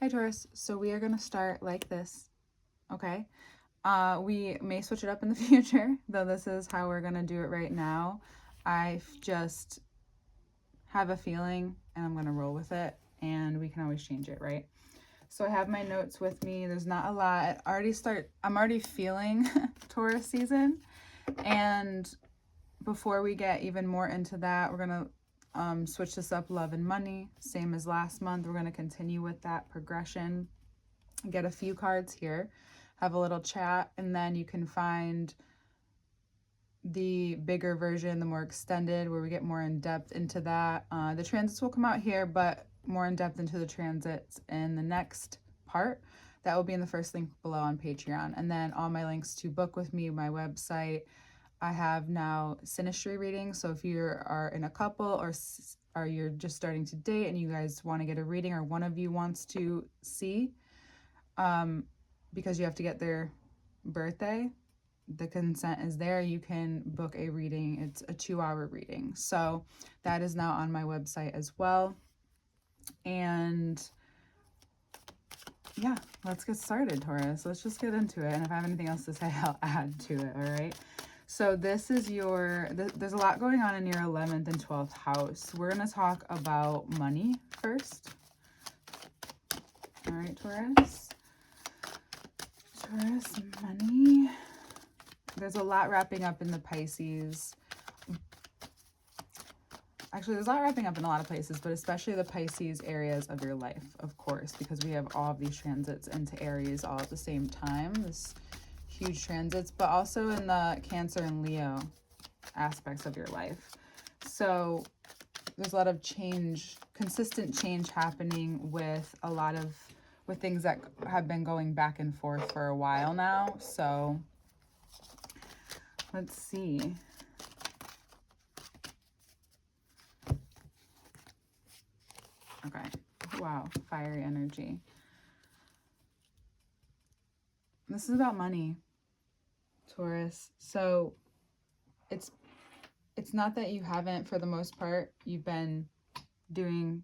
Hi Taurus, so we are going to start like this, okay? We may switch it up in the future, though this is how we're going to do it right now. I just have a feeling and I'm going to roll with it, and we can always change it, right? So I have my notes with me. There's not a lot. I'm already feeling Taurus season, and before we get even more into that, we're going to switch this up, love and money, same as last month. We're going to continue with that progression. Get a few cards here, have a little chat, and then you can find the bigger version, the more extended, where we get more in depth into that. The transits will come out here, but more in depth into the transits in the next part. That will be in the first link below on Patreon. And then all my links to book with me, my website. I have now synastry readings. So if you are in a couple or you're just starting to date and you guys want to get a reading, or one of you wants to see, because you have to get their birthday, the consent is there, you can book a reading. It's a 2-hour reading. So that is now on my website as well. And yeah, let's get started, Taurus. Let's just get into it. And if I have anything else to say, I'll add to it, all right? So this is there's a lot going on in your 11th and 12th house. We're going to talk about money first. All right, Taurus. Taurus, money. There's a lot wrapping up in the Pisces. Actually, there's a lot wrapping up in a lot of places, but especially the Pisces areas of your life, of course, because we have all of these transits into Aries all at the same time. This huge transits, but also in the Cancer and Leo aspects of your life. So there's a lot of change, consistent change happening with things that have been going back and forth for a while now. So let's see. Okay. Wow. Fiery energy. This is about money, Taurus. So it's not that you haven't, for the most part, you've been doing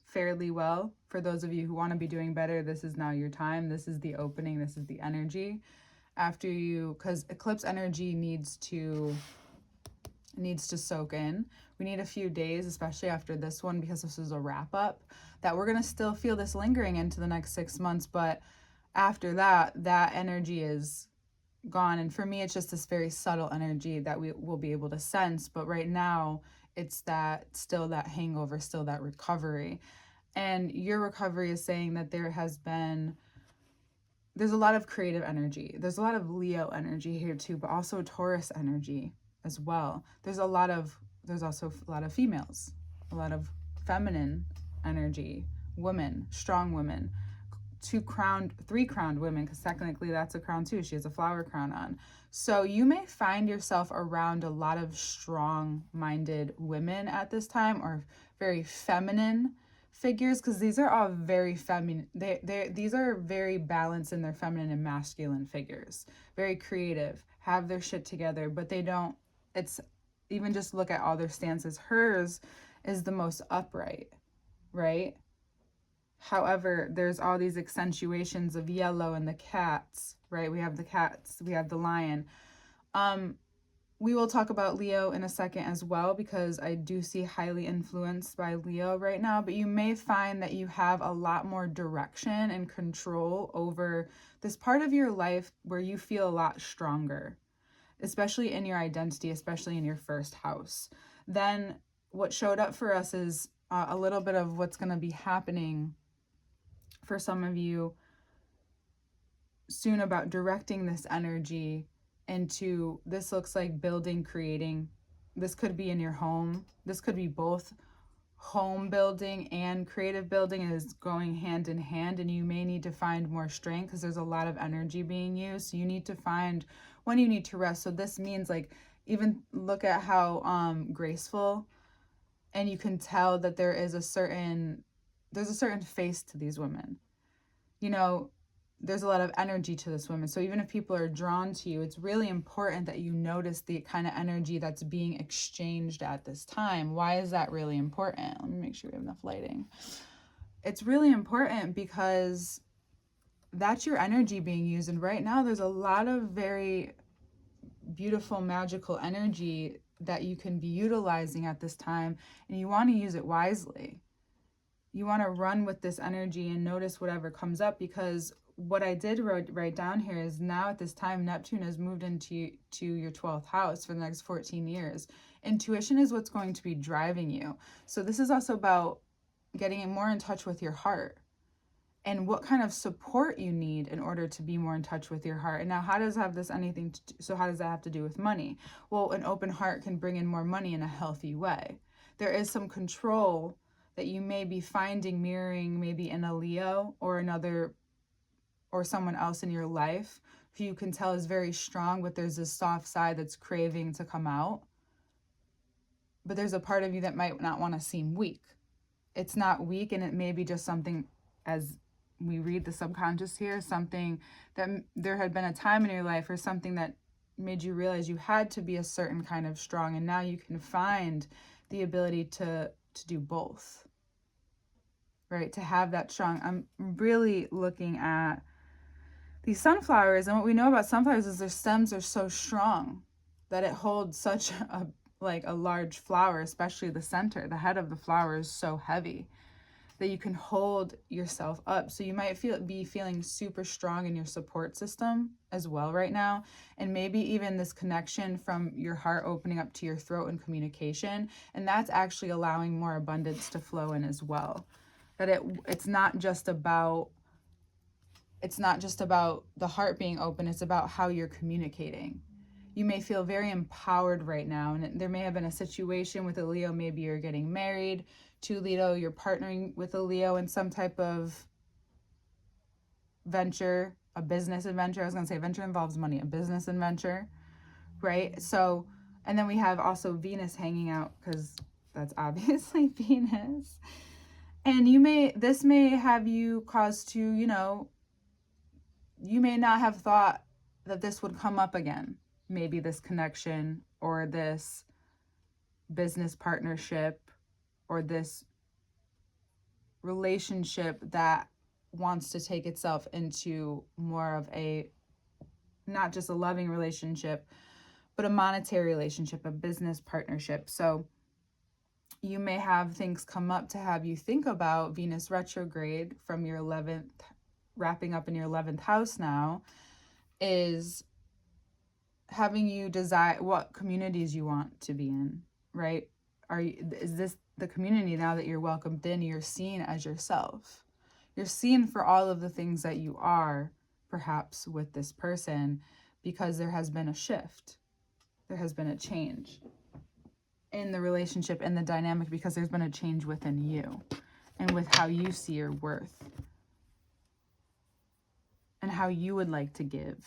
fairly well. For those of you who want to be doing better, this is now your time. This is the opening. This is the energy. Because eclipse energy needs to soak in. We need a few days, especially after this one, because this is a wrap up, that we're going to still feel this lingering into the next 6 months. But after that energy is gone. And for me, it's just this very subtle energy that we will be able to sense. But right now, it's still that hangover, still that recovery. And your recovery is saying that there's a lot of creative energy. There's a lot of Leo energy here too, but also Taurus energy as well. There's also a lot of females, a lot of feminine energy, women, strong women, 3 crowned women, because technically that's a crown too. She has a flower crown on. So you may find yourself around a lot of strong-minded women at this time, or very feminine figures, because these are all very feminine. These are very balanced in their feminine and masculine figures. Very creative, have their shit together, but they don't. It's even just look at all their stances. Hers is the most upright, right? However, there's all these accentuations of yellow and the cats, right? We have the cats, we have the lion. We will talk about Leo in a second as well, because I do see highly influenced by Leo right now, but you may find that you have a lot more direction and control over this part of your life where you feel a lot stronger, especially in your identity, especially in your first house. Then what showed up for us is a little bit of what's going to be happening for some of you soon, about directing this energy into, this looks like building, creating. This could be in your home. This could be both. Home building and creative building is going hand in hand, and you may need to find more strength because there's a lot of energy being used. So you need to find when you need to rest. So this means, like, even look at how graceful, and you can tell that there's a certain face to these women. You know, there's a lot of energy to this woman. So even if people are drawn to you, it's really important that you notice the kind of energy that's being exchanged at this time. Why is that really important? Let me make sure we have enough lighting. it's really important because that's your energy being used. And right now there's a lot of very beautiful, magical energy that you can be utilizing at this time, and you want to use it wisely. You want to run with this energy and notice whatever comes up, because what I did write down here is now at this time, Neptune has moved into your 12th house for the next 14 years. Intuition is what's going to be driving you. So this is also about getting more in touch with your heart and what kind of support you need in order to be more in touch with your heart. And now, how does have this anything to do, so how does that have to do with money? Well, an open heart can bring in more money in a healthy way. There is some control that you may be finding mirroring maybe in a Leo or another or someone else in your life who you can tell is very strong, but there's this soft side that's craving to come out. But there's a part of you that might not want to seem weak. It's not weak, and it may be just something, as we read the subconscious here, something that there had been a time in your life or something that made you realize you had to be a certain kind of strong, and now you can find the ability to do both, right? To have that strong. I'm really looking at these sunflowers, and what we know about sunflowers is their stems are so strong that it holds such a large flower, especially the center. The head of the flower is so heavy that you can hold yourself up. So you might be feeling super strong in your support system as well right now. And maybe even this connection from your heart opening up to your throat and communication. And that's actually allowing more abundance to flow in as well. That it's not just about the heart being open, it's about how you're communicating. You may feel very empowered right now, and there may have been a situation with a Leo. Maybe you're getting married to Leo, you're partnering with a Leo in some type of venture, a business adventure. I was going to say venture involves money, a business adventure, right? So, and then we have also Venus hanging out, because that's obviously Venus. And this may have you cause to, you may not have thought that this would come up again. Maybe this connection or this business partnership or this relationship that wants to take itself into more of a, not just a loving relationship, but a monetary relationship, a business partnership. So you may have things come up to have you think about Venus retrograde from your 11th, wrapping up in your 11th house now, is having you decide what communities you want to be in, right? Is this the community now that you're welcomed in, you're seen as yourself? You're seen for all of the things that you are, perhaps, with this person, because there has been a shift. There has been a change in the relationship and the dynamic, because there's been a change within you and with how you see your worth and how you would like to give,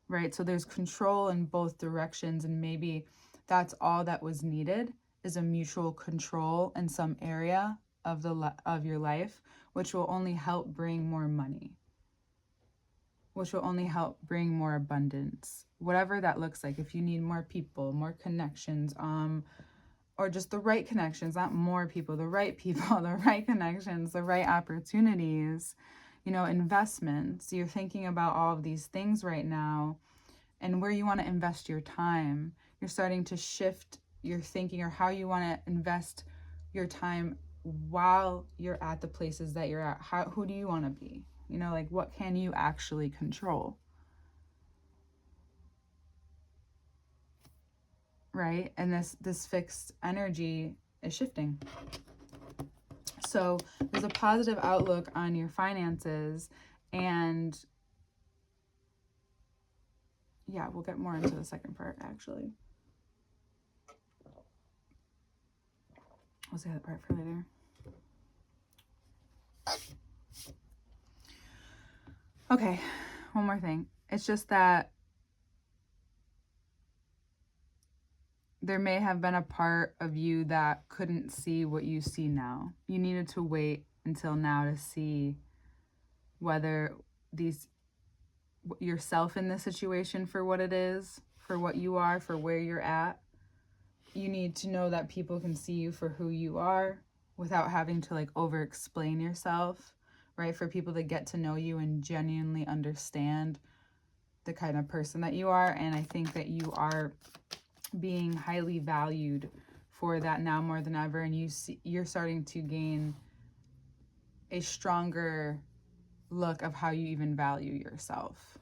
right? So there's control in both directions, and maybe that's all that was needed, is a mutual control in some area of your life, which will only help bring more money, which will only help bring more abundance, whatever that looks like. If you need more people, more connections, or just the right connections, not more people, the right connections, the right opportunities, investments. You're thinking about all of these things right now and where you want to invest your time. You're starting to shift your thinking, or how you want to invest your time while you're at the places that you're at. Who do you want to be? What can you actually control? Right? And this fixed energy is shifting. So there's a positive outlook on your finances, and yeah, we'll get more into the second part, actually. We'll say that part for later. Okay, one more thing. It's just that there may have been a part of you that couldn't see what you see now. You needed to wait until now to see whether yourself in this situation for what it is, for what you are, for where you're at. You need to know that people can see you for who you are, without having to like over explain yourself, right? For people to get to know you and genuinely understand the kind of person that you are. And I think that you are being highly valued for that now more than ever. And you're starting to gain a stronger look of how you even value yourself.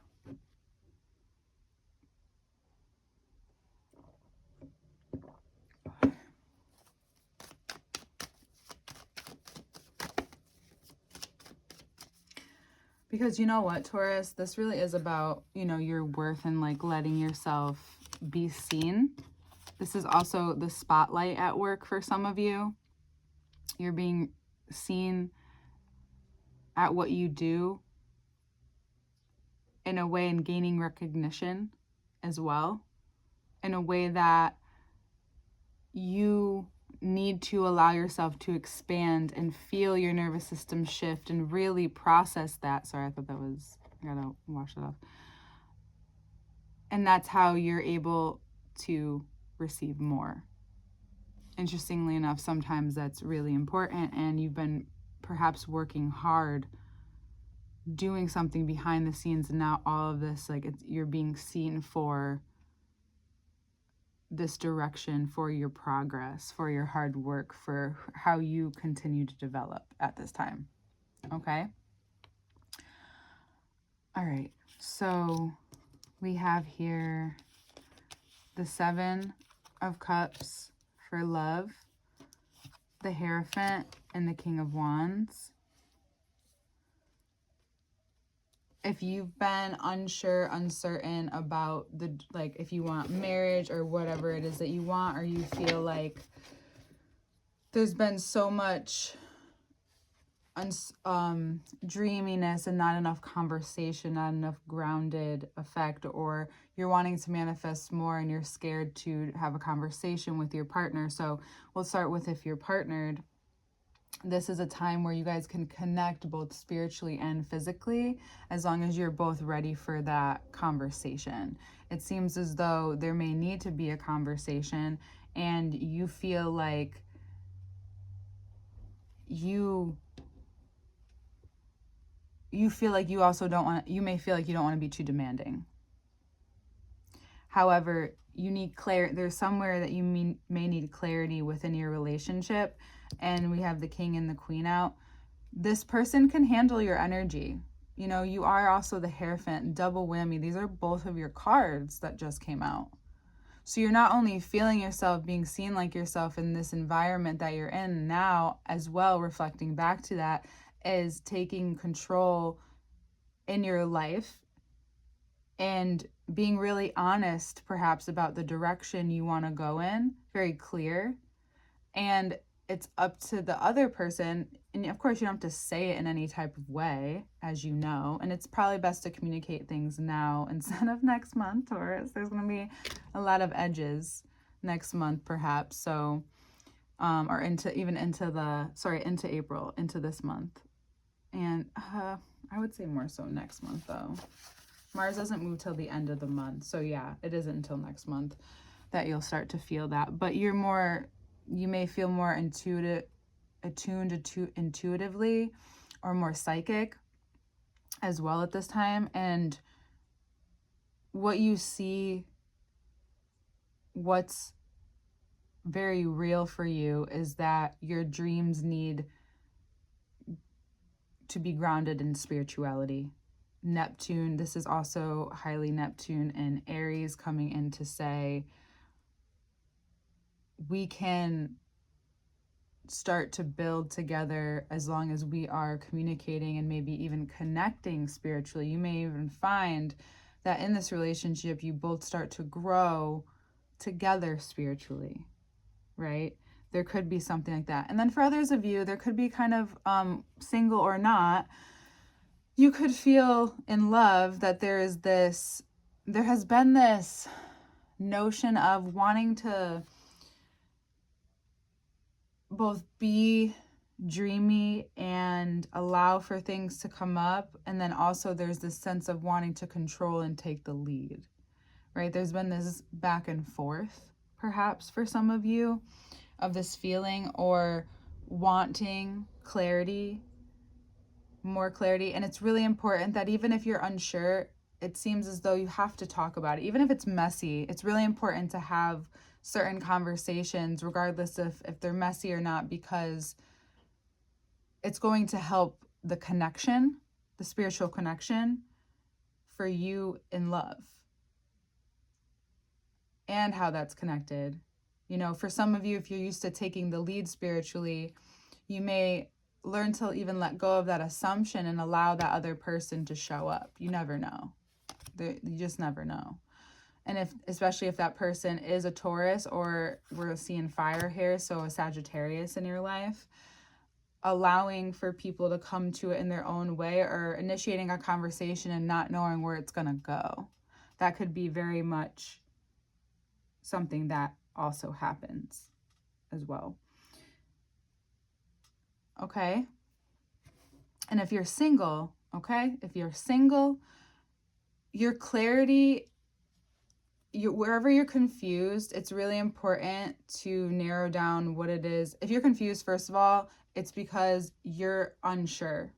Because you know what, Taurus, this really is about, you know, your worth and like letting yourself be seen. This is also the spotlight at work for some of you. You're being seen at what you do in a way and gaining recognition as well, in a way that you need to allow yourself to expand and feel your nervous system shift and really process that. Sorry, I thought that was, I gotta wash it off. And that's how you're able to receive more. Interestingly enough, sometimes that's really important, and you've been perhaps working hard doing something behind the scenes, and now all of this, like, you're being seen for this direction, for your progress, for your hard work, for how you continue to develop at this time. Okay? All right. So we have here the Seven of Cups for love, the Hierophant, and the King of Wands. If you've been unsure, uncertain about the, like, if you want marriage or whatever it is that you want, or you feel like there's been so much dreaminess and not enough conversation, not enough grounded effect, or you're wanting to manifest more and you're scared to have a conversation with your partner. So we'll start with, if you're partnered, this is a time where you guys can connect both spiritually and physically, as long as you're both ready for that conversation. It seems as though there may need to be a conversation, and you feel like you feel like you also don't want, you may feel like you don't want to be too demanding. However, you need there's somewhere that you may need clarity within your relationship. And we have the King and the Queen out. This person can handle your energy. You know, you are also the Hierophant, double whammy. These are both of your cards that just came out. So you're not only feeling yourself, being seen like yourself in this environment that you're in now, as well, reflecting back to that, is taking control in your life and being really honest, perhaps, about the direction you want to go in, very clear. And it's up to the other person. And of course, you don't have to say it in any type of way, as you know. And it's probably best to communicate things now instead of next month, Taurus. There's going to be a lot of edges next month, perhaps. So, or into April, into this month. And I would say more so next month, though. Mars doesn't move till the end of the month. So yeah, it isn't until next month that you'll start to feel that. But you may feel more attuned intuitively, or more psychic as well at this time. And what you see, what's very real for you, is that your dreams need to be grounded in spirituality. Neptune, this is also highly Neptune and Aries coming in to say, we can start to build together as long as we are communicating and maybe even connecting spiritually. You may even find that in this relationship, you both start to grow together spiritually, right? There could be something like that. And then for others of you, there could be kind of single or not, you could feel in love that there has been this notion of wanting to both be dreamy and allow for things to come up. And then also there's this sense of wanting to control and take the lead, right? There's been this back and forth, perhaps for some of you, of this feeling, or wanting clarity, more clarity. And it's really important that even if you're unsure, it seems as though you have to talk about it. Even if it's messy, it's really important to have certain conversations, regardless if they're messy or not, because it's going to help the connection, the spiritual connection for you in love, and how that's connected. You know, for some of you, if you're used to taking the lead spiritually, you may learn to even let go of that assumption and allow that other person to show up. You never know. You just never know. And especially if that person is a Taurus, or we're seeing fire here, so a Sagittarius in your life, allowing for people to come to it in their own way, or initiating a conversation and not knowing where it's going to go. That could be very much something that also happens as well. Okay? And if you're single, your clarity, wherever you're confused, it's really important to narrow down what it is. If you're confused, first of all, it's because you're unsure.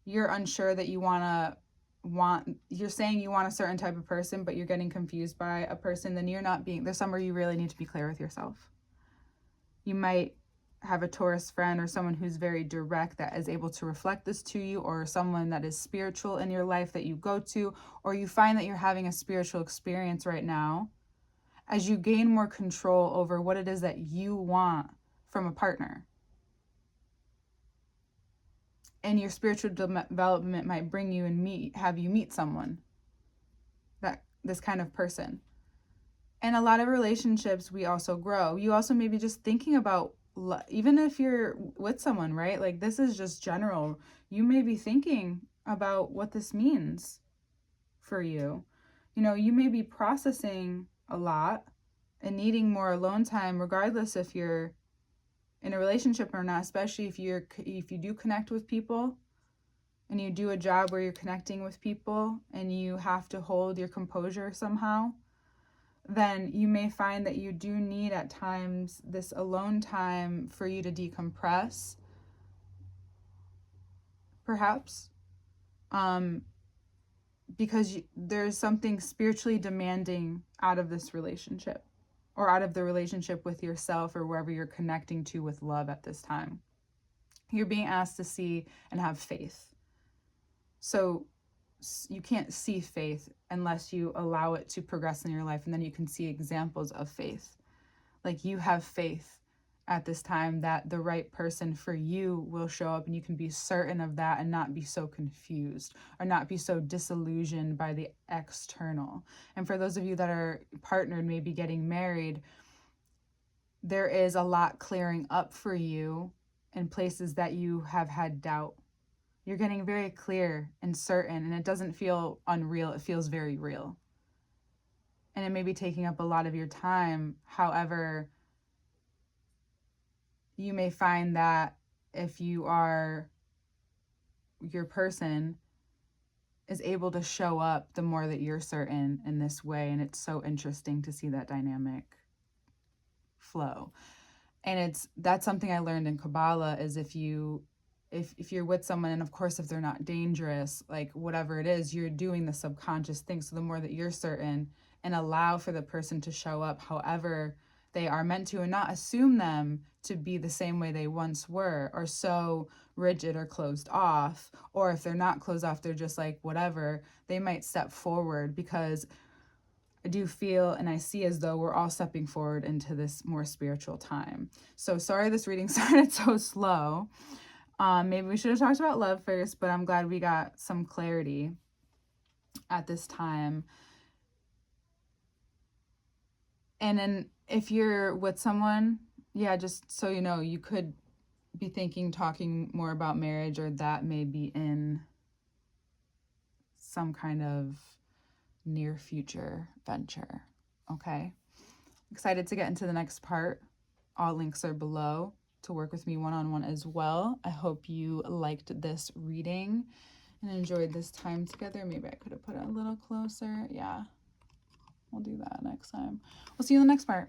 You're unsure that you're saying you want a certain type of person, but you're getting confused by a person, then there's somewhere you really need to be clear with yourself. You might have a Taurus friend or someone who's very direct that is able to reflect this to you, or someone that is spiritual in your life that you go to, or you find that you're having a spiritual experience right now as you gain more control over what it is that you want from a partner. And your spiritual development might bring you and have you meet someone, this kind of person. And a lot of relationships, we also grow. You also may be just thinking about, even if you're with someone, right? Like, this is just general. You may be thinking about what this means for you. You know, you may be processing a lot and needing more alone time, regardless if you're in a relationship or not, especially if you do connect with people and you do a job where you're connecting with people and you have to hold your composure somehow. Then you may find that you do need at times this alone time for you to decompress, perhaps, because there's something spiritually demanding out of this relationship, or out of the relationship with yourself, or wherever you're connecting to with love at this time. You're being asked to see and have faith. So you can't see faith unless you allow it to progress in your life, and then you can see examples of faith. Like, you have faith at this time that the right person for you will show up, and you can be certain of that and not be so confused or not be so disillusioned by the external. And for those of you that are partnered, maybe getting married, there is a lot clearing up for you in places that you have had doubt. You're getting very clear and certain, and it doesn't feel unreal. It feels very real. And it may be taking up a lot of your time. However, you may find that if your person is able to show up, the more that you're certain in this way. And it's so interesting to see that dynamic flow. And that's something I learned in Kabbalah, is if you're with someone, and of course if they're not dangerous, like whatever it is, you're doing the subconscious thing. So the more that you're certain and allow for the person to show up however they are meant to, and not assume them to be the same way they once were, or so rigid or closed off, or if they're not closed off, they're just like whatever, they might step forward, because I do feel and I see as though we're all stepping forward into this more spiritual time. So sorry this reading started so slow. Maybe we should have talked about love first, but I'm glad we got some clarity at this time. And then if you're with someone, just so you know, you could be talking more about marriage, or that may be in some kind of near future venture. Okay. Excited to get into the next part. All links are below to work with me one-on-one as well. I hope you liked this reading and enjoyed this time together. Maybe I could have put it a little closer. Yeah, we'll do that next time. We'll see you in the next part.